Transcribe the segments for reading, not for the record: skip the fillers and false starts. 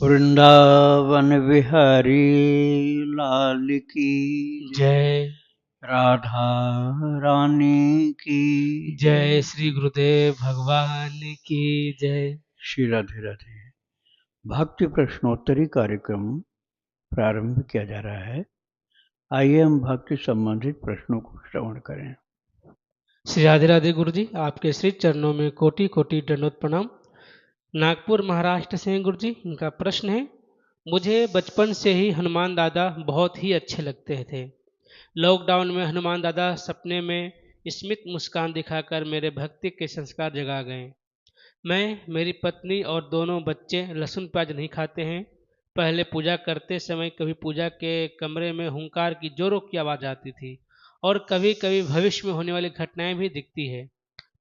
वृंदावन बिहारी लाल की जय। राधा रानी की जय श्री गुरुदेव भगवान की जय। श्री राधे राधे। भक्ति प्रश्नोत्तरी कार्यक्रम प्रारंभ किया जा रहा है। आइए हम भक्ति संबंधित प्रश्नों को श्रवण करें। श्री राधे राधे गुरु जी, आपके श्री चरणों में कोटि कोटि दंडवत प्रणाम। नागपुर महाराष्ट्र से हैं गुरु जी। इनका प्रश्न है, मुझे बचपन से ही हनुमान दादा बहुत ही अच्छे लगते थे। लॉकडाउन में हनुमान दादा सपने में स्मित मुस्कान दिखाकर मेरे भक्ति के संस्कार जगा गए। मैं, मेरी पत्नी और दोनों बच्चे लहसुन प्याज नहीं खाते हैं। पहले पूजा करते समय कभी पूजा के कमरे में हुंकार की जोरों की आवाज़ आती थी और कभी कभी भविष्य में होने वाली घटनाएं भी दिखती है।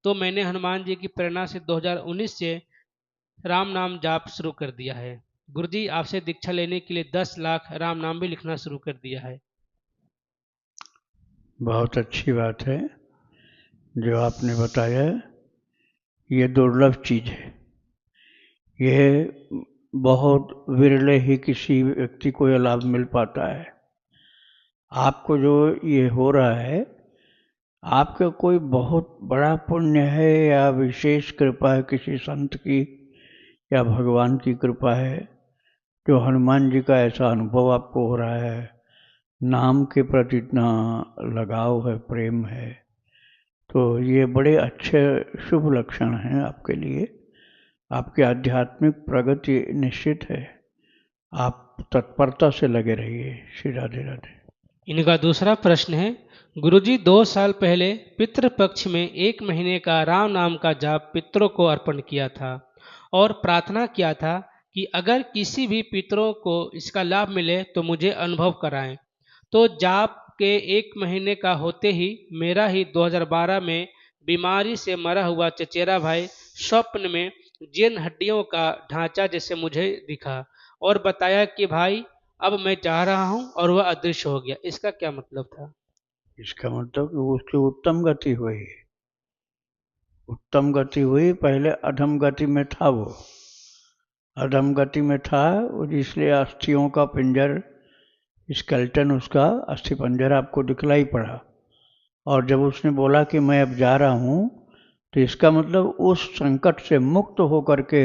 तो मैंने हनुमान जी की प्रेरणा से 2019 से राम नाम जाप शुरू कर दिया है। गुरुजी, आपसे दीक्षा लेने के लिए 10 लाख राम नाम भी लिखना शुरू कर दिया है। बहुत अच्छी बात है जो आपने बताया। ये दुर्लभ चीज है। यह बहुत विरले ही किसी व्यक्ति को यह लाभ मिल पाता है। आपको जो ये हो रहा है, आपका कोई बहुत बड़ा पुण्य है या विशेष कृपा है किसी संत की या भगवान की कृपा है जो हनुमान जी का ऐसा अनुभव आपको हो रहा है। नाम के प्रति इतना लगाव है, प्रेम है, तो ये बड़े अच्छे शुभ लक्षण हैं आपके लिए। आपकी आध्यात्मिक प्रगति निश्चित है। आप तत्परता से लगे रहिए। श्री राधे राधे। इनका दूसरा प्रश्न है, गुरुजी 2 साल पहले पितृपक्ष में 1 महीने का राम नाम का जाप पितरों को अर्पण किया था और प्रार्थना किया था कि अगर किसी भी पितरों को इसका लाभ मिले तो मुझे अनुभव कराएं। तो जाप के 1 महीने का होते ही मेरा ही 2012 में बीमारी से मरा हुआ चचेरा भाई स्वप्न में जिन हड्डियों का ढांचा जैसे मुझे दिखा और बताया कि भाई अब मैं चाह रहा हूं, और वह अदृश्य हो गया। इसका क्या मतलब था? इसका मतलब कि उसकी उत्तम गति हुई। उत्तम गति हुई, पहले अधम गति में था वो। अधम गति में था इसलिए अस्थियों का पिंजर, स्केलेटन, उसका अस्थि पंजर आपको दिखलाई पड़ा। और जब उसने बोला कि मैं अब जा रहा हूँ, तो इसका मतलब उस संकट से मुक्त होकर के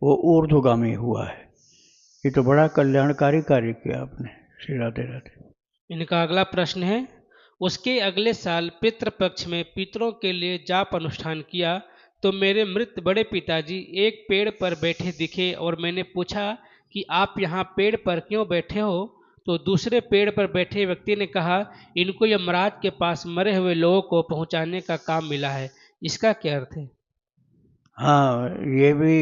वो ऊर्ध्वगामी हुआ है। ये तो बड़ा कल्याणकारी कार्य किया आपने। श्री राधे राधे। इनका अगला प्रश्न है, उसके अगले साल पितृपक्ष में पितरों के लिए जाप अनुष्ठान किया तो मेरे मृत बड़े पिताजी एक पेड़ पर बैठे दिखे और मैंने पूछा कि आप यहाँ पेड़ पर क्यों बैठे हो? तो दूसरे पेड़ पर बैठे व्यक्ति ने कहा, इनको यमराज के पास मरे हुए लोगों को पहुँचाने का काम मिला है। इसका क्या अर्थ है? हाँ, ये भी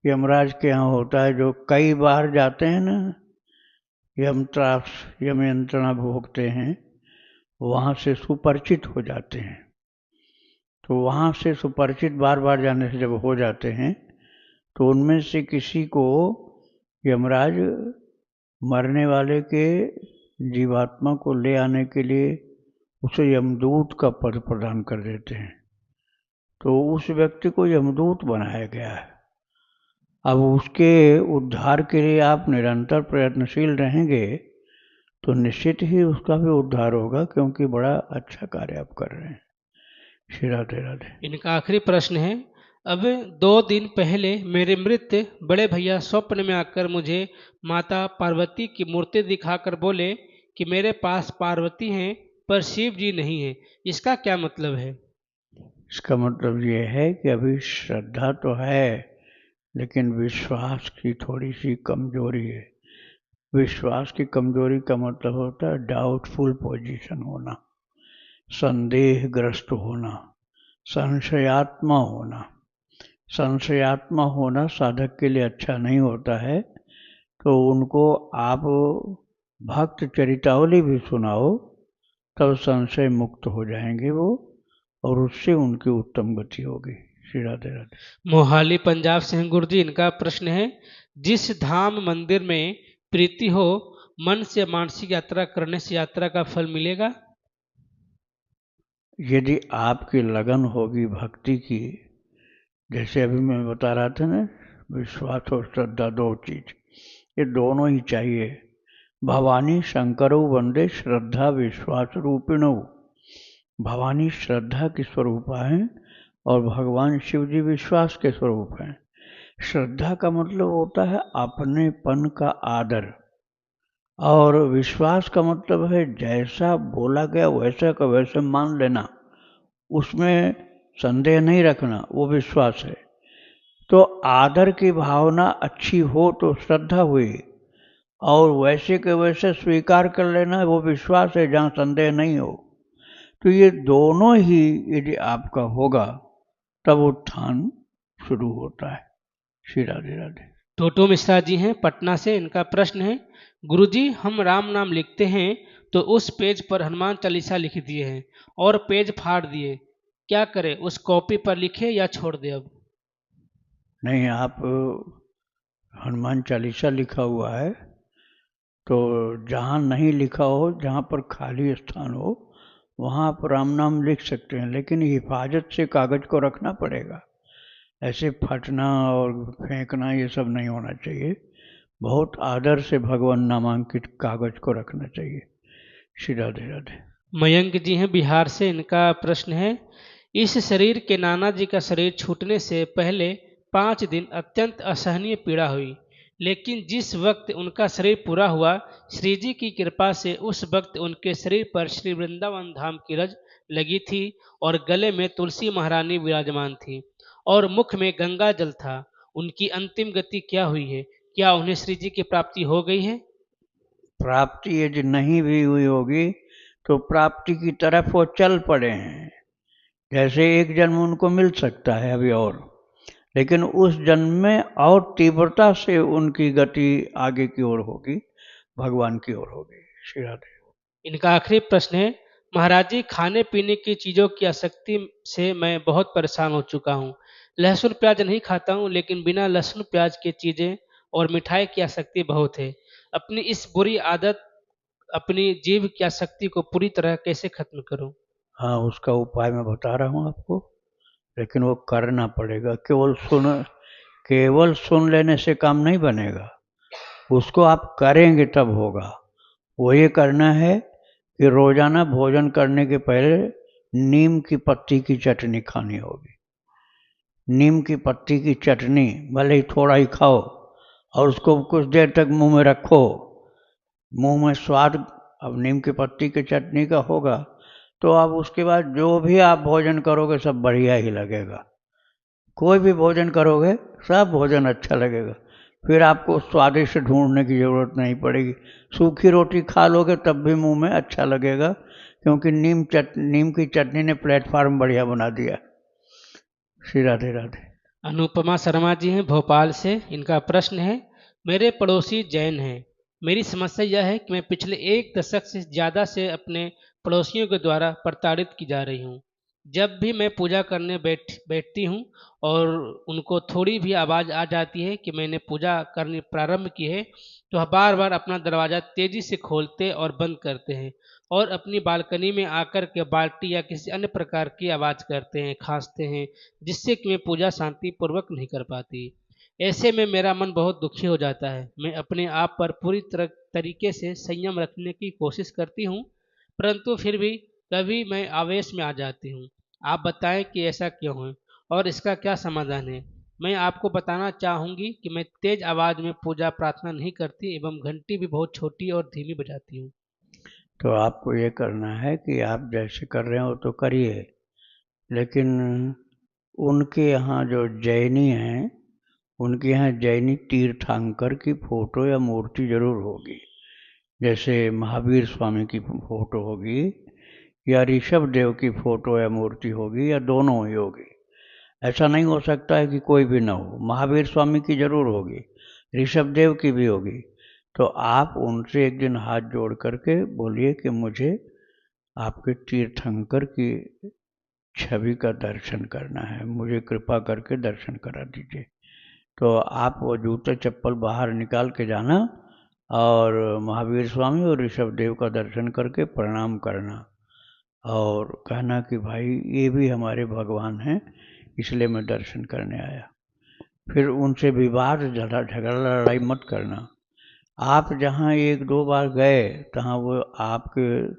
यमराज के यहाँ होता है। जो कई बार जाते हैं ना, यमत्रास, यम यंत्रणा भोगते हैं, वहाँ से सुपरिचित हो जाते हैं। तो वहाँ से सुपरिचित बार बार जाने से जब हो जाते हैं, तो उनमें से किसी को यमराज मरने वाले के जीवात्मा को ले आने के लिए उसे यमदूत का पद प्रदान कर देते हैं। तो उस व्यक्ति को यमदूत बनाया गया है। अब उसके उद्धार के लिए आप निरंतर प्रयत्नशील रहेंगे तो निश्चित ही उसका भी उद्धार होगा, क्योंकि बड़ा अच्छा कार्य आप कर रहे हैं। श्री राधे राधे। इनका आखिरी प्रश्न है, अब 2 दिन पहले मेरे मृत बड़े भैया स्वप्न में आकर मुझे माता पार्वती की मूर्ति दिखाकर बोले कि मेरे पास पार्वती हैं पर शिव जी नहीं है। इसका क्या मतलब है? इसका मतलब ये है कि अभी श्रद्धा तो है, लेकिन विश्वास की थोड़ी सी कमजोरी है। विश्वास की कमजोरी का मतलब होता है डाउटफुल पोजीशन होना, संदेहग्रस्त होना, संशयात्मा होना। संशयात्मा होना साधक के लिए अच्छा नहीं होता है। तो उनको आप भक्त चरितावली भी सुनाओ, तब संशय मुक्त हो जाएंगे वो, और उससे उनकी उत्तम गति होगी। श्री राधे राधे। मोहाली पंजाब से हैं गुरु जी। इनका प्रश्न है, जिस धाम मंदिर में प्रीति हो, मन से मानसिक यात्रा करने से यात्रा का फल मिलेगा? यदि आपकी लगन होगी भक्ति की, जैसे अभी मैं बता रहा था ना, विश्वास और श्रद्धा दो चीज, ये दोनों ही चाहिए। भवानी शंकरो वंदे श्रद्धा विश्वास रूपिणो। भवानी श्रद्धा की स्वरूपा है और भगवान शिव जी विश्वास के स्वरूप हैं। श्रद्धा का मतलब होता है अपनेपन का आदर, और विश्वास का मतलब है जैसा बोला गया वैसा का वैसे मान लेना, उसमें संदेह नहीं रखना, वो विश्वास है। तो आदर की भावना अच्छी हो तो श्रद्धा हुई, और वैसे के वैसे स्वीकार कर लेना वो विश्वास है, जहाँ संदेह नहीं हो। तो ये दोनों ही यदि आपका होगा तब उत्थान शुरू होता है। श्री राधे राधे। टोटो मिश्रा जी हैं पटना से, इनका प्रश्न है, गुरुजी हम राम नाम लिखते हैं तो उस पेज पर हनुमान चालीसा लिख दिए हैं और पेज फाड़ दिए, क्या करें? उस कॉपी पर लिखे या छोड़ दें अब? नहीं, आप हनुमान चालीसा लिखा हुआ है तो जहाँ नहीं लिखा हो, जहाँ पर खाली स्थान हो, वहाँ आप राम नाम लिख सकते हैं, लेकिन हिफाजत से कागज़ को रखना पड़ेगा। ऐसे फटना और फेंकना ये सब नहीं होना चाहिए। बहुत आदर से भगवान नामांकित कागज़ को रखना चाहिए। श्री राधे राधे। मयंक जी हैं बिहार से, इनका प्रश्न है, इस शरीर के नाना जी का शरीर छूटने से पहले 5 दिन अत्यंत असहनीय पीड़ा हुई, लेकिन जिस वक्त उनका शरीर पूरा हुआ, श्री जी की कृपा से उस वक्त उनके शरीर पर श्री वृंदावन धाम की रज लगी थी और गले में तुलसी महारानी विराजमान थी और मुख में गंगा जल था। उनकी अंतिम गति क्या हुई है? क्या उन्हें श्री जी की प्राप्ति हो गई है? प्राप्ति यदि नहीं भी हुई होगी तो प्राप्ति की तरफ वो चल पड़े हैं। जैसे एक जन्म उनको मिल सकता है अभी और, लेकिन उस जन्म में और तीव्रता से उनकी गति आगे की ओर होगी, भगवान की ओर होगी। श्री राधे। इनका आखिरी प्रश्न है, महाराज जी खाने पीने की चीज़ों की आसक्ति से मैं बहुत परेशान हो चुका हूँ। लहसुन प्याज नहीं खाता हूँ, लेकिन बिना लहसुन प्याज के चीज़ें और मिठाई की आसक्ति बहुत है। अपनी इस बुरी आदत, अपनी जीभ की आसक्ति को पूरी तरह कैसे खत्म करूँ? हाँ, उसका उपाय मैं बता रहा हूँ आपको, लेकिन वो करना पड़ेगा। केवल सुन लेने से काम नहीं बनेगा, उसको आप करेंगे तब होगा। वो ये करना है कि रोजाना भोजन करने के पहले नीम की पत्ती की चटनी खानी होगी। नीम की पत्ती की चटनी भले ही थोड़ा ही खाओ और उसको कुछ देर तक मुंह में रखो। मुंह में स्वाद अब नीम की पत्ती की चटनी का होगा तो अब उसके बाद जो भी आप भोजन करोगे सब बढ़िया ही लगेगा। कोई भी भोजन करोगे सब भोजन अच्छा लगेगा, फिर आपको स्वादिष्ट ढूंढने की ज़रूरत नहीं पड़ेगी। सूखी रोटी खा लोगे तब भी मुंह में अच्छा लगेगा, क्योंकि नीम की चटनी ने प्लेटफार्म बढ़िया बना दिया। श्री राधे राधे। अनुपमा शर्मा जी हैं भोपाल से, इनका प्रश्न है, मेरे पड़ोसी जैन हैं। मेरी समस्या यह है कि मैं पिछले 1 दशक से ज़्यादा से अपने पड़ोसियों के द्वारा प्रताड़ित की जा रही हूँ। जब भी मैं पूजा करने बैठती हूँ और उनको थोड़ी भी आवाज़ आ जाती है कि मैंने पूजा करनी प्रारंभ की है, तो बार बार अपना दरवाज़ा तेज़ी से खोलते और बंद करते हैं और अपनी बालकनी में आकर के बाल्टी या किसी अन्य प्रकार की आवाज़ करते हैं, खांसते हैं, जिससे कि मैं पूजा शांतिपूर्वक नहीं कर पाती। ऐसे में मेरा मन बहुत दुखी हो जाता है। मैं अपने आप पर पूरी तरीके से संयम रखने की कोशिश करती हूँ, परंतु फिर भी कभी मैं आवेश में आ जाती हूँ। आप बताएं कि ऐसा क्यों है और इसका क्या समाधान है? मैं आपको बताना चाहूँगी कि मैं तेज आवाज़ में पूजा प्रार्थना नहीं करती एवं घंटी भी बहुत छोटी और धीमी बजाती हूँ। तो आपको ये करना है कि आप जैसे कर रहे हो तो करिए, लेकिन उनके यहाँ जो जैनी हैं, उनके यहाँ जैनी तीर्थंकर की फोटो या मूर्ति जरूर होगी। जैसे महावीर स्वामी की फोटो होगी या ऋषभ देव की फोटो या मूर्ति होगी या दोनों ही होगी। ऐसा नहीं हो सकता है कि कोई भी ना हो। महावीर स्वामी की जरूर होगी, ऋषभ देव की भी होगी। तो आप उनसे एक दिन हाथ जोड़ करके बोलिए कि मुझे आपके तीर्थंकर की छवि का दर्शन करना है, मुझे कृपा करके दर्शन करा दीजिए। तो आप वो जूते चप्पल बाहर निकाल के जाना और महावीर स्वामी और ऋषभ देव का दर्शन करके प्रणाम करना और कहना कि भाई ये भी हमारे भगवान हैं, इसलिए मैं दर्शन करने आया। फिर उनसे विवाद झगड़ा लड़ाई मत करना। आप जहाँ 1-2 बार गए तहाँ वो आपके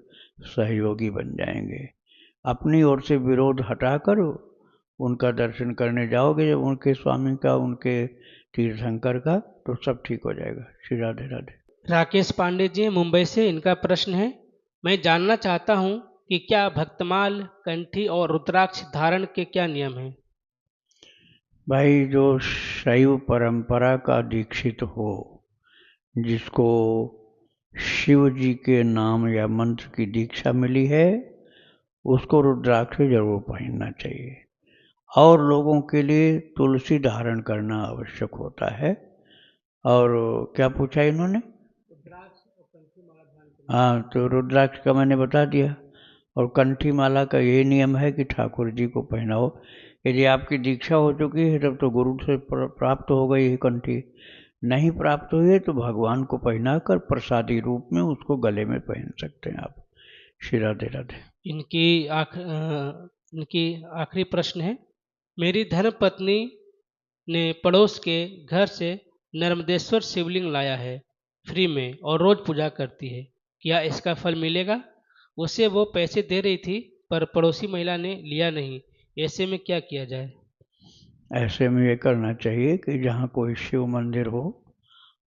सहयोगी बन जाएंगे। अपनी ओर से विरोध हटाकर उनका दर्शन करने जाओगे जब उनके स्वामी का, उनके तीर्थंकर का, तो सब ठीक हो जाएगा। श्री राधे राधे। राकेश पांडे जी मुंबई से, इनका प्रश्न है, मैं जानना चाहता हूँ कि क्या भक्तमाल, कंठी और रुद्राक्ष धारण के क्या नियम हैं? भाई, जो शैव परंपरा का दीक्षित हो, जिसको शिव जी के नाम या मंत्र की दीक्षा मिली है, उसको रुद्राक्ष जरूर पहनना चाहिए। और लोगों के लिए तुलसी धारण करना आवश्यक होता है। और क्या पूछा इन्होंने? हाँ, तो रुद्राक्ष का मैंने बता दिया। और कंठी माला का ये नियम है कि ठाकुर जी को पहनाओ। यदि आपकी दीक्षा हो चुकी है तब तो गुरु से प्राप्त हो गई है कंठी। नहीं प्राप्त हुई है तो भगवान को पहनाकर प्रसादी रूप में उसको गले में पहन सकते हैं आप। श्री राधे राधे। इनकी आखिरी प्रश्न है, मेरी धर्म पत्नी ने पड़ोस के घर से नर्मदेश्वर शिवलिंग लाया है फ्री में और रोज पूजा करती है, क्या इसका फल मिलेगा? उसे वो पैसे दे रही थी पर पड़ोसी महिला ने लिया नहीं, ऐसे में क्या किया जाए? ऐसे में ये करना चाहिए कि जहाँ कोई शिव मंदिर हो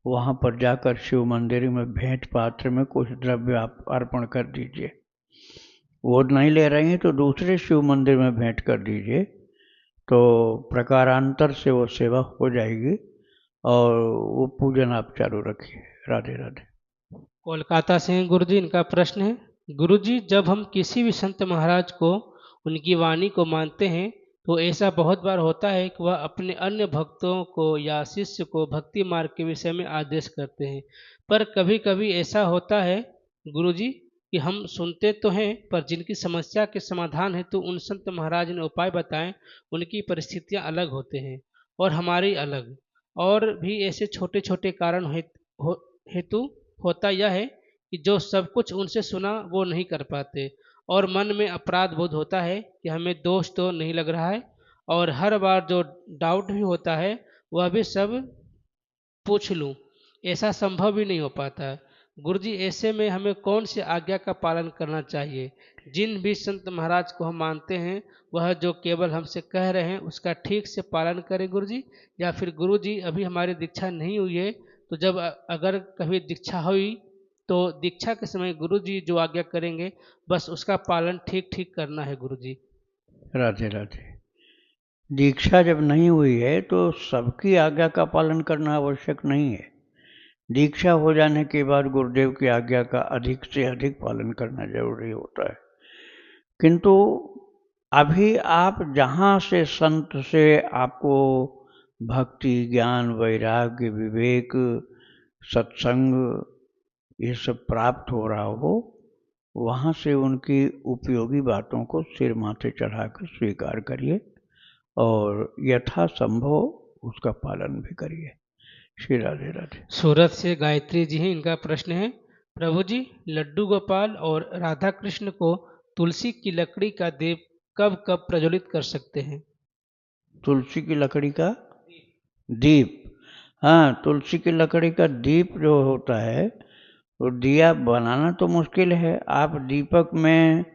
वहाँ पर जाकर शिव मंदिर में भेंट पात्र में कुछ द्रव्य आप अर्पण कर दीजिए। वो नहीं ले रहे हैं तो दूसरे शिव मंदिर में भेंट कर दीजिए, तो प्रकारांतर से वो सेवा हो जाएगी और वो पूजन आप चालू रखिए। राधे राधे। कोलकाता से गुरुजी, इनका प्रश्न है, गुरुजी जब हम किसी भी संत महाराज को उनकी वाणी को मानते हैं तो ऐसा बहुत बार होता है कि वह अपने अन्य भक्तों को या शिष्य को भक्ति मार्ग के विषय में आदेश करते हैं, पर कभी कभी ऐसा होता है गुरुजी कि हम सुनते तो हैं पर जिनकी समस्या के समाधान हेतु उन संत महाराज ने उपाय बताएं उनकी परिस्थितियां अलग होते हैं और हमारी अलग, और भी ऐसे छोटे छोटे कारण हेतु होता यह है कि जो सब कुछ उनसे सुना वो नहीं कर पाते और मन में अपराध बोध होता है कि हमें दोष तो नहीं लग रहा है, और हर बार जो डाउट भी होता है वह भी सब पूछ लूं, ऐसा संभव भी नहीं हो पाता है। गुरुजी ऐसे में हमें कौन सी आज्ञा का पालन करना चाहिए? जिन भी संत महाराज को हम मानते हैं वह जो केवल हमसे कह रहे हैं उसका ठीक से पालन करें गुरुजी, या फिर गुरुजी अभी हमारी दीक्षा नहीं हुई है तो जब अगर कभी दीक्षा हुई तो दीक्षा के समय गुरुजी जो आज्ञा करेंगे बस उसका पालन ठीक ठीक करना है गुरुजी। राधे राधे। दीक्षा जब नहीं हुई है तो सबकी आज्ञा का पालन करना आवश्यक नहीं है। दीक्षा हो जाने के बाद गुरुदेव की आज्ञा का अधिक से अधिक पालन करना जरूरी होता है। किंतु अभी आप जहाँ से संत से आपको भक्ति, ज्ञान, वैराग्य, विवेक, सत्संग ये सब प्राप्त हो रहा हो, वहाँ से उनकी उपयोगी बातों को सिर माथे चढ़ाकर स्वीकार करिए और यथासंभव उसका पालन भी करिए। श्री राधे राधे। सूरत से गायत्री जी हैं, इनका प्रश्न है, प्रभु जी लड्डू गोपाल और राधा कृष्ण को तुलसी की लकड़ी का दीप कब कब प्रज्वलित कर सकते हैं? तुलसी की लकड़ी का दीप? हाँ, तुलसी की लकड़ी का दीप जो होता है वो दिया बनाना तो मुश्किल है। आप दीपक में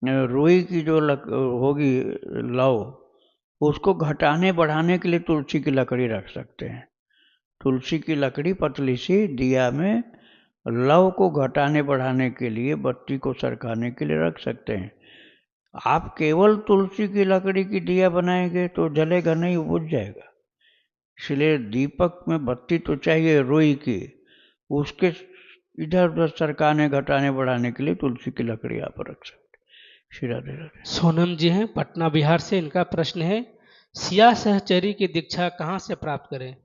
रुई की जो होगी लौ, उसको घटाने बढ़ाने के लिए तुलसी की लकड़ी रख सकते हैं। तुलसी की लकड़ी पतली सी दिया में लौ को घटाने बढ़ाने के लिए, बत्ती को सरकाने के लिए रख सकते हैं। आप केवल तुलसी की लकड़ी की दिया बनाएंगे तो जलेगा नहीं, बुझ जाएगा। इसलिए दीपक में बत्ती तो चाहिए रुई की, उसके इधर उधर सरकाने घटाने बढ़ाने के लिए तुलसी की लकड़ी आप रख सकते। श्री राधे राधे। सोनम जी हैं पटना बिहार से, इनका प्रश्न है, सिया सहचरी की दीक्षा कहाँ से प्राप्त करें?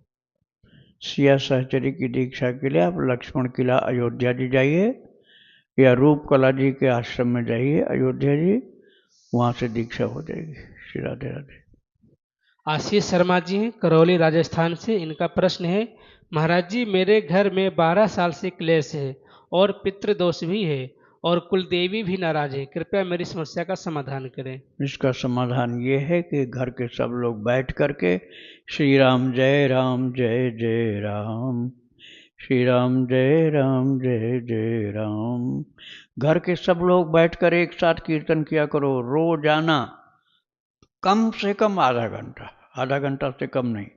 सिया सहचरी की दीक्षा के लिए आप लक्ष्मण किला अयोध्या जी जाइए या रूप कला जी के आश्रम में जाइए अयोध्या जी, वहाँ से दीक्षा हो जाएगी। श्री राधे राधे। आशीष शर्मा जी हैं करौली राजस्थान से, इनका प्रश्न है, महाराज जी मेरे घर में 12 साल से क्लेश है और पितृदोष भी है और कुलदेवी भी नाराज है, कृपया मेरी समस्या का समाधान करें। इसका समाधान ये है कि घर के सब लोग बैठ करके श्री राम जय जय राम, श्री राम जय जय राम, घर के सब लोग बैठकर एक साथ कीर्तन किया करो रोजाना, कम से कम आधा घंटा से कम नहीं,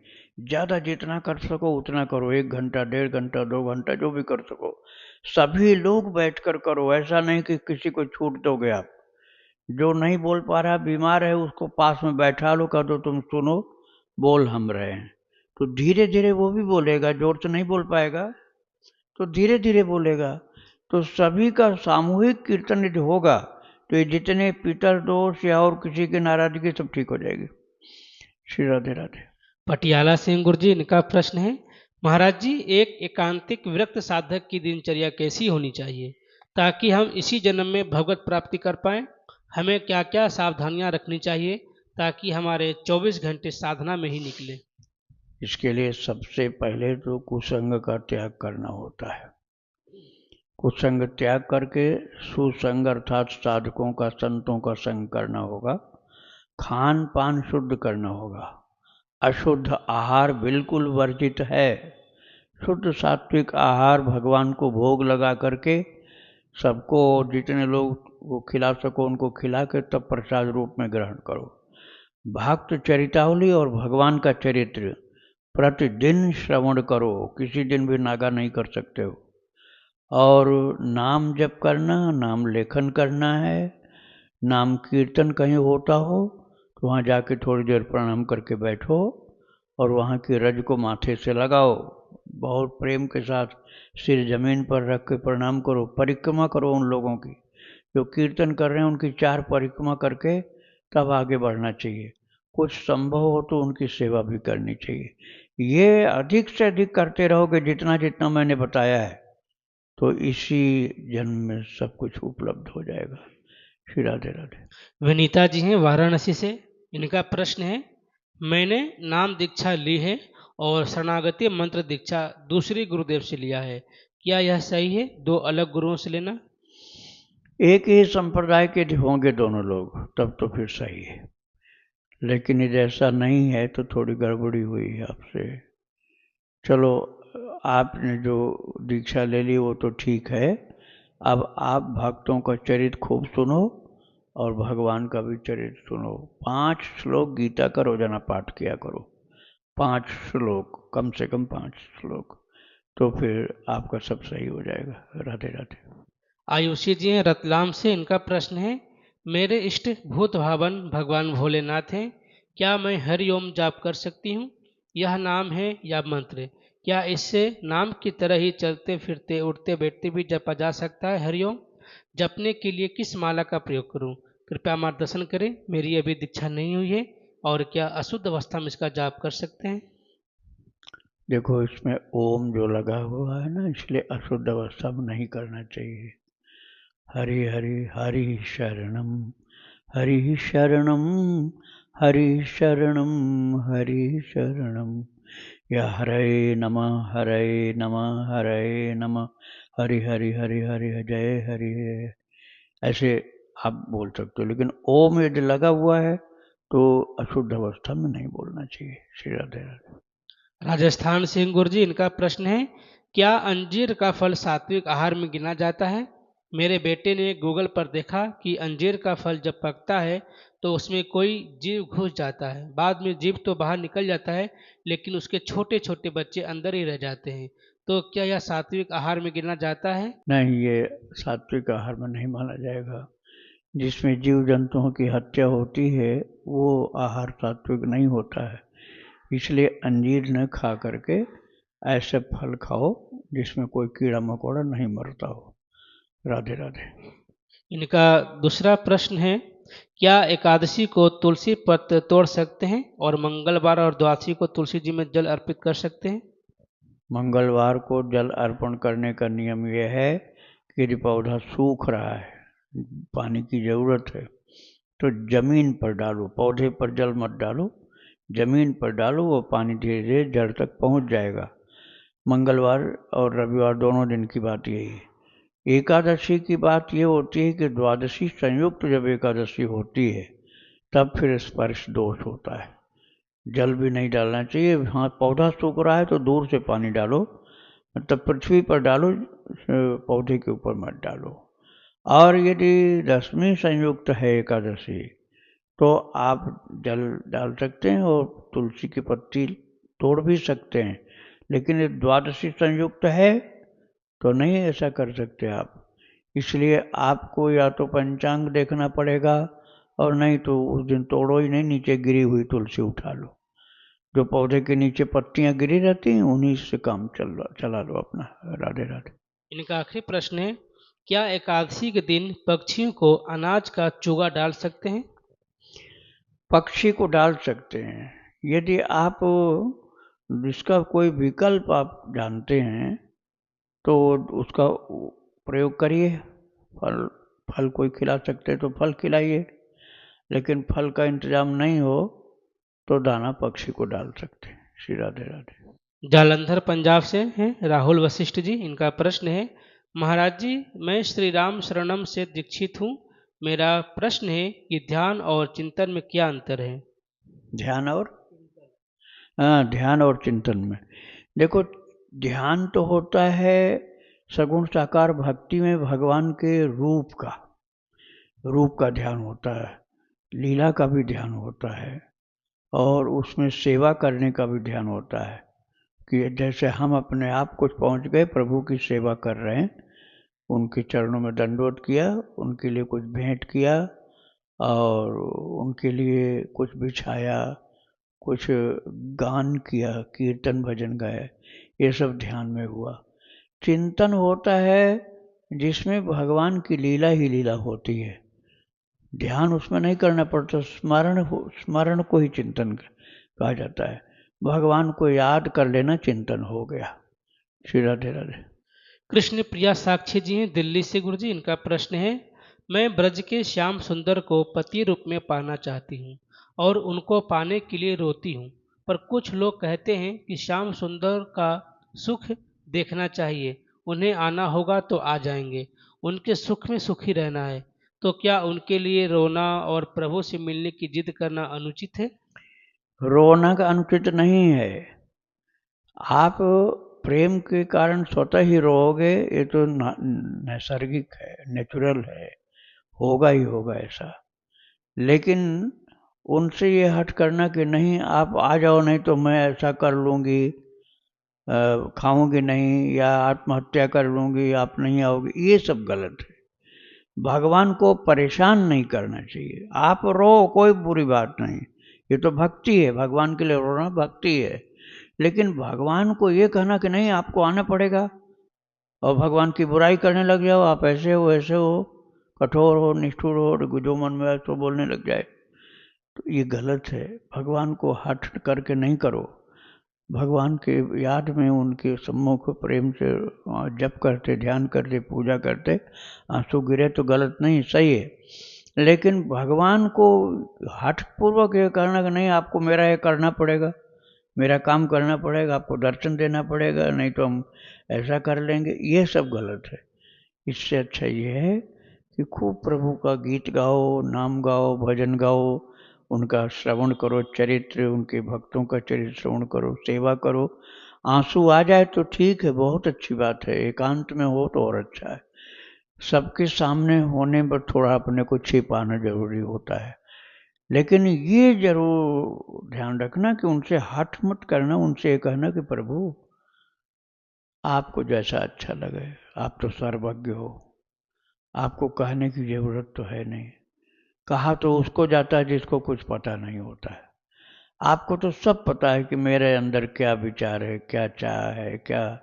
ज़्यादा जितना कर सको उतना करो, 1 घंटा 1.5 घंटा 2 घंटा जो भी कर सको, सभी लोग बैठकर करो। ऐसा नहीं कि किसी को छूट दोगे आप। जो नहीं बोल पा रहा बीमार है उसको पास में बैठा लो, कह दो तुम सुनो बोल हम रहे हैं, तो धीरे धीरे वो भी बोलेगा, जोर से नहीं बोल पाएगा तो धीरे धीरे बोलेगा। तो सभी का सामूहिक कीर्तन यदि होगा तो ये जितने पितर दोष या और किसी की नाराजगी सब ठीक हो जाएगी। श्री राधे राधे। पटियाला सिंह गुरु जी, इनका प्रश्न है, महाराज जी एक एकांतिक विरक्त साधक की दिनचर्या कैसी होनी चाहिए ताकि हम इसी जन्म में भगवत प्राप्ति कर पाएं? हमें क्या क्या सावधानियां रखनी चाहिए ताकि हमारे 24 घंटे साधना में ही निकले? इसके लिए सबसे पहले तो कुसंग का त्याग करना होता है। कुसंग त्याग करके सुसंग अर्थात साधकों का संतों का संग करना होगा। खान पान शुद्ध करना होगा। अशुद्ध आहार बिल्कुल वर्जित है। शुद्ध सात्विक आहार भगवान को भोग लगा करके सबको जितने लोग को खिला सको उनको खिला के तब प्रसाद रूप में ग्रहण करो। भक्त चरितावली और भगवान का चरित्र प्रतिदिन श्रवण करो, किसी दिन भी नागा नहीं कर सकते हो। और नाम जप करना, नाम लेखन करना है। नाम कीर्तन कहीं होता हो तो वहाँ जाके थोड़ी देर प्रणाम करके बैठो और वहाँ की रज को माथे से लगाओ, बहुत प्रेम के साथ सिर जमीन पर रख के प्रणाम करो। परिक्रमा करो उन लोगों की जो कीर्तन कर रहे हैं, उनकी 4 परिक्रमा करके तब आगे बढ़ना चाहिए। कुछ संभव हो तो उनकी सेवा भी करनी चाहिए। ये अधिक से अधिक करते रहोगे जितना जितना मैंने बताया है तो इसी जन्म में सब कुछ उपलब्ध हो जाएगा। श्री राधे राधे। विनीता जी हैं वाराणसी से, इनका प्रश्न है, मैंने नाम दीक्षा ली है और शरणागति मंत्र दीक्षा दूसरी गुरुदेव से लिया है, क्या यह सही है 2 अलग गुरुओं से लेना? एक ही संप्रदाय के होंगे दोनों लोग तब तो फिर सही है, लेकिन यदि ऐसा नहीं है तो थोड़ी गड़बड़ी हुई है आपसे। चलो आपने जो दीक्षा ले ली वो तो ठीक है। अब आप भक्तों का चरित्र खूब सुनो और भगवान का भी चरित्र सुनो। 5 श्लोक गीता का रोजाना पाठ किया करो। 5 श्लोक, कम से कम 5 श्लोक, तो फिर आपका सब सही हो जाएगा। राधे राधे। आयुषी जी हैं रतलाम से, इनका प्रश्न है, मेरे इष्ट भूत भावन भगवान भोलेनाथ हैं, क्या मैं हरिओम जाप कर सकती हूँ? यह नाम है या मंत्र? क्या इससे नाम की तरह ही चलते फिरते उठते बैठते भी जपा जा सकता है हरिओम? जपने के लिए किस माला का प्रयोग करूं? कृपया मार्गदर्शन करें, मेरी अभी दीक्षा नहीं हुई है और क्या अशुद्ध अवस्था में इसका जाप कर सकते हैं? देखो इसमें ओम जो लगा हुआ है ना, इसलिए अशुद्ध अवस्था में नहीं करना चाहिए। हरि हरि हरि शरणम, हरि शरणम, हरि शरणम, हरि शरणम, या हरे नमः, हरे नमः, हरे नमः, हरि हरि हरि हरि जय हरि, ऐसे आप बोल सकते हो। लेकिन ओम यदि लगा हुआ है तो अशुद्ध अवस्था में नहीं बोलना चाहिए। श्री राधे राधे। राजस्थान सिंह गुरु जी, इनका प्रश्न है, क्या अंजीर का फल सात्विक आहार में गिना जाता है? मेरे बेटे ने गूगल पर देखा कि अंजीर का फल जब पकता है तो उसमें कोई जीव घुस जाता है, बाद में जीव तो बाहर निकल जाता है लेकिन उसके छोटे छोटे बच्चे अंदर ही रह जाते हैं, तो क्या यह सात्विक आहार में गिना जाता है? नहीं, ये सात्विक आहार में नहीं माना जाएगा। जिसमें जीव जंतुओं की हत्या होती है वो आहार सात्विक नहीं होता है। इसलिए अंजीर न खा करके ऐसे फल खाओ जिसमें कोई कीड़ा मकोड़ा नहीं मरता हो। राधे राधे। इनका दूसरा प्रश्न है, क्या एकादशी को तुलसी पत्र तोड़ सकते हैं और मंगलवार और द्वादशी को तुलसी जी में जल अर्पित कर सकते हैं? मंगलवार को जल अर्पण करने का नियम यह है कि यदि पौधा सूख रहा है, पानी की ज़रूरत है, तो जमीन पर डालो, पौधे पर जल मत डालो, जमीन पर डालो, वो पानी धीरे धीरे जड़ तक पहुंच जाएगा। मंगलवार और रविवार दोनों दिन की बात यही है। एकादशी की बात ये होती है कि द्वादशी संयुक्त जब एकादशी होती है तब फिर स्पर्श दोष होता है। जल भी नहीं डालना चाहिए। हाँ, पौधा सूख रहा है तो दूर से पानी डालो, मतलब पृथ्वी पर डालो, पौधे के ऊपर मत डालो। और यदि दशमी संयुक्त है एकादशी तो आप जल डाल सकते हैं और तुलसी की पत्ती तोड़ भी सकते हैं। लेकिन यदि द्वादशी संयुक्त है तो नहीं ऐसा कर सकते आप। इसलिए आपको या तो पंचांग देखना पड़ेगा और नहीं तो उस दिन तोड़ो ही नहीं, नीचे गिरी हुई तुलसी उठा लो। जो पौधे के नीचे पत्तियां गिरी रहती हैं उन्हीं से काम चला लो अपना। राधे राधे। इनका आखिरी प्रश्न है, क्या एकादशी के दिन पक्षियों को अनाज का चोगा डाल सकते हैं? पक्षी को डाल सकते हैं यदि आप इसका कोई विकल्प आप जानते हैं तो उसका प्रयोग करिए। फल फल कोई खिला सकते तो फल खिलाइए, लेकिन फल का इंतजाम नहीं हो तो दाना पक्षी को डाल सकते हैं। श्री राधे राधे। जालंधर पंजाब से हैं राहुल वशिष्ठ जी। इनका प्रश्न है, महाराज जी मैं श्री राम शरणम से दीक्षित हूँ। मेरा प्रश्न है कि ध्यान और चिंतन में क्या अंतर है? ध्यान और ध्यान और चिंतन में देखो, ध्यान तो होता है सगुण साकार भक्ति में भगवान के रूप का ध्यान होता है, लीला का भी ध्यान होता है और उसमें सेवा करने का भी ध्यान होता है कि जैसे हम अपने आप कुछ पहुंच गए, प्रभु की सेवा कर रहे हैं, उनके चरणों में दंडवत किया, उनके लिए कुछ भेंट किया और उनके लिए कुछ बिछाया, कुछ गान किया, कीर्तन भजन गाया, ये सब ध्यान में हुआ। चिंतन होता है जिसमें भगवान की लीला ही लीला होती है, ध्यान उसमें नहीं करना पड़ता, स्मरण को ही चिंतन कहा जाता है। भगवान को याद कर लेना चिंतन हो गया। श्री राधे राधे। कृष्ण प्रिया साक्षी जी हैं दिल्ली से। गुरु जी इनका प्रश्न है, मैं ब्रज के श्याम सुंदर को पति रूप में पाना चाहती हूँ और उनको पाने के लिए रोती हूँ, पर कुछ लोग कहते हैं कि श्याम सुंदर का सुख देखना चाहिए, उन्हें आना होगा तो आ जाएंगे, उनके सुख में सुखी रहना है, तो क्या उनके लिए रोना और प्रभु से मिलने की जिद करना अनुचित है? रोना का अनुचित नहीं है। आप प्रेम के कारण स्वतः ही रोओगे, ये तो नैसर्गिक है, नेचुरल है, होगा ही होगा ऐसा। लेकिन उनसे ये हट करना कि नहीं आप आ जाओ, नहीं तो मैं ऐसा कर लूँगी, खाऊंगी नहीं या आत्महत्या कर लूँगी, आप नहीं आओगे, ये सब गलत है। भगवान को परेशान नहीं करना चाहिए। आप रो, कोई बुरी बात नहीं, ये तो भक्ति है, भगवान के लिए रोना भक्ति है। लेकिन भगवान को ये कहना कि नहीं आपको आना पड़ेगा और भगवान की बुराई करने लग जाओ, आप ऐसे हो ऐसे हो, कठोर हो, निष्ठुर हो, जो मन में आए तो बोलने लग जाए, तो ये गलत है। भगवान को हट करके नहीं करो। भगवान के याद में उनके सम्मुख प्रेम से जप करते, ध्यान करते, पूजा करते, आंसू गिरे तो गलत नहीं, सही है। लेकिन भगवान को हठपूर्वक ये करना कि नहीं आपको मेरा ये करना पड़ेगा, मेरा काम करना पड़ेगा, आपको दर्शन देना पड़ेगा, नहीं तो हम ऐसा कर लेंगे, ये सब गलत है। इससे अच्छा ये है कि खूब प्रभु का गीत गाओ, नाम गाओ, भजन गाओ, उनका श्रवण करो, चरित्र, उनके भक्तों का चरित्र श्रवण करो, सेवा करो। आंसू आ जाए तो ठीक है, बहुत अच्छी बात है, एकांत में हो तो और अच्छा है। सबके सामने होने पर थोड़ा अपने को छिपाना जरूरी होता है, लेकिन ये जरूर ध्यान रखना कि उनसे हठ मत करना, उनसे ये कहना कि प्रभु आपको जैसा अच्छा लगे, आप तो सर्वज्ञ हो, आपको कहने की जरूरत तो है नहीं। कहा तो उसको जाता है जिसको कुछ पता नहीं होता है। आपको तो सब पता है कि मेरे अंदर क्या विचार है, क्या चाह है, क्या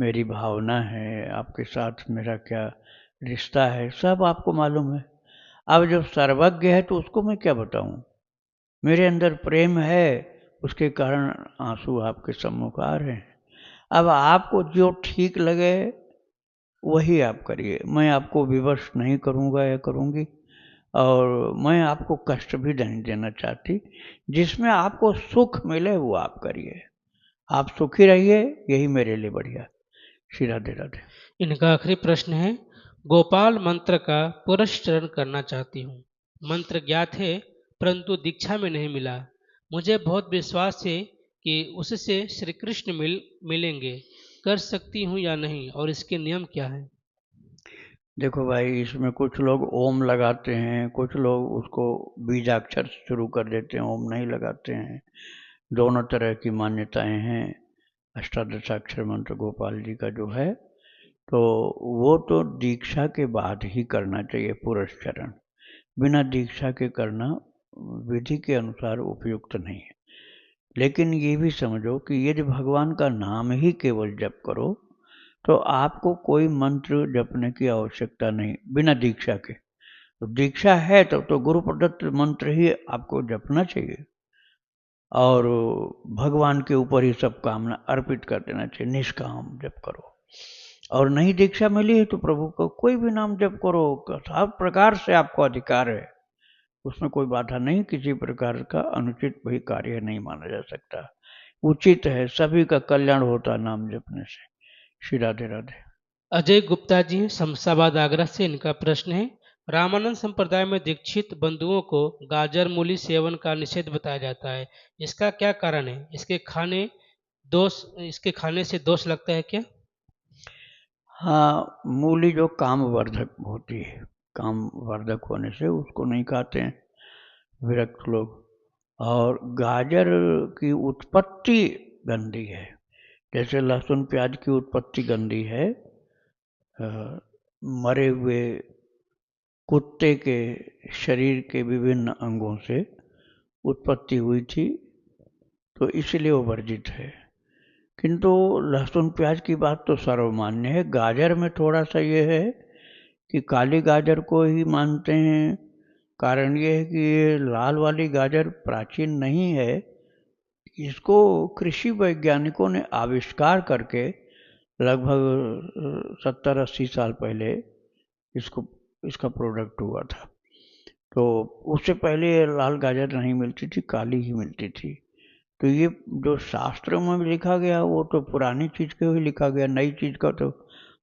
मेरी भावना है, आपके साथ मेरा क्या रिश्ता है, सब आपको मालूम है। अब जब सर्वज्ञ है तो उसको मैं क्या बताऊं? मेरे अंदर प्रेम है, उसके कारण आंसू आपके सम्मुख आ रहे हैं। अब आपको जो ठीक लगे वही आप करिए, मैं आपको विवश नहीं करूंगा या करूंगी, और मैं आपको कष्ट भी नहीं देना चाहती। जिसमें आपको सुख मिले वो आप करिए, आप सुखी रहिए, यही मेरे लिए बढ़िया। श्री राधे राधे। इनका आखिरी प्रश्न है, गोपाल मंत्र का पुरस्चरण करना चाहती हूँ। मंत्र ज्ञात है परंतु दीक्षा में नहीं मिला। मुझे बहुत विश्वास है कि उससे श्री कृष्ण मिलेंगे। कर सकती हूँ या नहीं और इसके नियम क्या है? देखो भाई, इसमें कुछ लोग ओम लगाते हैं, कुछ लोग उसको बीजाक्षर से शुरू कर देते हैं, ओम नहीं लगाते हैं। दोनों तरह की मान्यताएं हैं। अष्टादशाक्षर मंत्र गोपाल जी का जो है, तो वो तो दीक्षा के बाद ही करना चाहिए पुरस्चरण। बिना दीक्षा के करना विधि के अनुसार उपयुक्त नहीं है। लेकिन ये भी समझो कि यदि भगवान का नाम ही केवल जप करो तो आपको कोई मंत्र जपने की आवश्यकता नहीं बिना दीक्षा के। तो दीक्षा है तो गुरु प्रदत्त मंत्र ही आपको जपना चाहिए और भगवान के ऊपर ही सब कामना अर्पित कर देना चाहिए, निष्काम जप करो। और नहीं दीक्षा मिली है तो प्रभु को कोई भी नाम जप करो, सब प्रकार से आपको अधिकार है, उसमें कोई बाधा नहीं। किसी प्रकार का अनुचित भी कार्य नहीं माना जा सकता, उचित है, सभी का कल्याण होता नाम जपने से। श्री राधे राधे। अजय गुप्ता जी शमशाबाद आगरा से, इनका प्रश्न है, रामानंद संप्रदाय में दीक्षित बंधुओं को गाजर मूली सेवन का निषेध बताया जाता है। इसका क्या कारण है? इसके खाने से दोष लगता है क्या? हाँ, मूली जो कामवर्धक होती है, कामवर्धक होने से उसको नहीं खाते हैं विरक्त लोग। और गाजर की उत्पत्ति गंदी है, जैसे लहसुन प्याज की उत्पत्ति गंदी है। मरे हुए कुत्ते के शरीर के विभिन्न अंगों से उत्पत्ति हुई थी, तो इसलिए वो वर्जित है। किंतु लहसुन प्याज की बात तो सर्वमान्य है। गाजर में थोड़ा सा ये है कि काली गाजर को ही मानते हैं। कारण ये है कि ये लाल वाली गाजर प्राचीन नहीं है, इसको कृषि वैज्ञानिकों ने आविष्कार करके लगभग 70-80 साल पहले इसका प्रोडक्ट हुआ था। तो उससे पहले लाल गाजर नहीं मिलती थी, काली ही मिलती थी। तो ये जो शास्त्रों में लिखा गया वो तो पुरानी चीज़ को ही लिखा गया, नई चीज़ का तो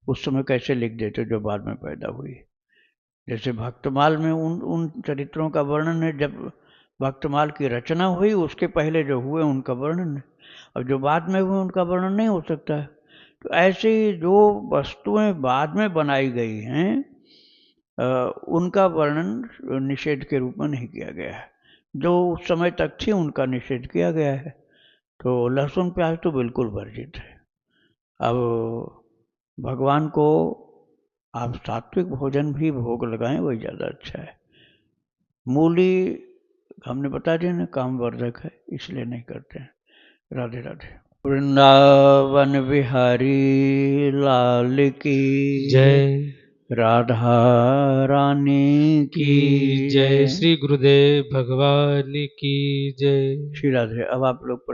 उस समय कैसे लिख देते जो बाद में पैदा हुई। जैसे भक्तमाल में उन उन चरित्रों का वर्णन है, जब भक्तमाल की रचना हुई उसके पहले जो हुए उनका वर्णन है, और जो बाद में हुए उनका वर्णन नहीं हो सकता है। तो ऐसे ही जो वस्तुएं बाद में बनाई गई हैं उनका वर्णन निषेध के रूप में नहीं किया गया है, जो उस समय तक थी उनका निषेध किया गया है। तो लहसुन प्याज तो बिल्कुल वर्जित है। अब भगवान को आप सात्विक भोजन भी भोग लगाएं, वही ज़्यादा अच्छा है। मूली हमने बता दिया ना कामवर्धक है, इसलिए नहीं करते हैं। राधे राधे। वृंदावन बिहारी लाल की जय। राधा रानी की जय। श्री गुरुदेव भगवान की जय। श्री राधे। अब आप लोग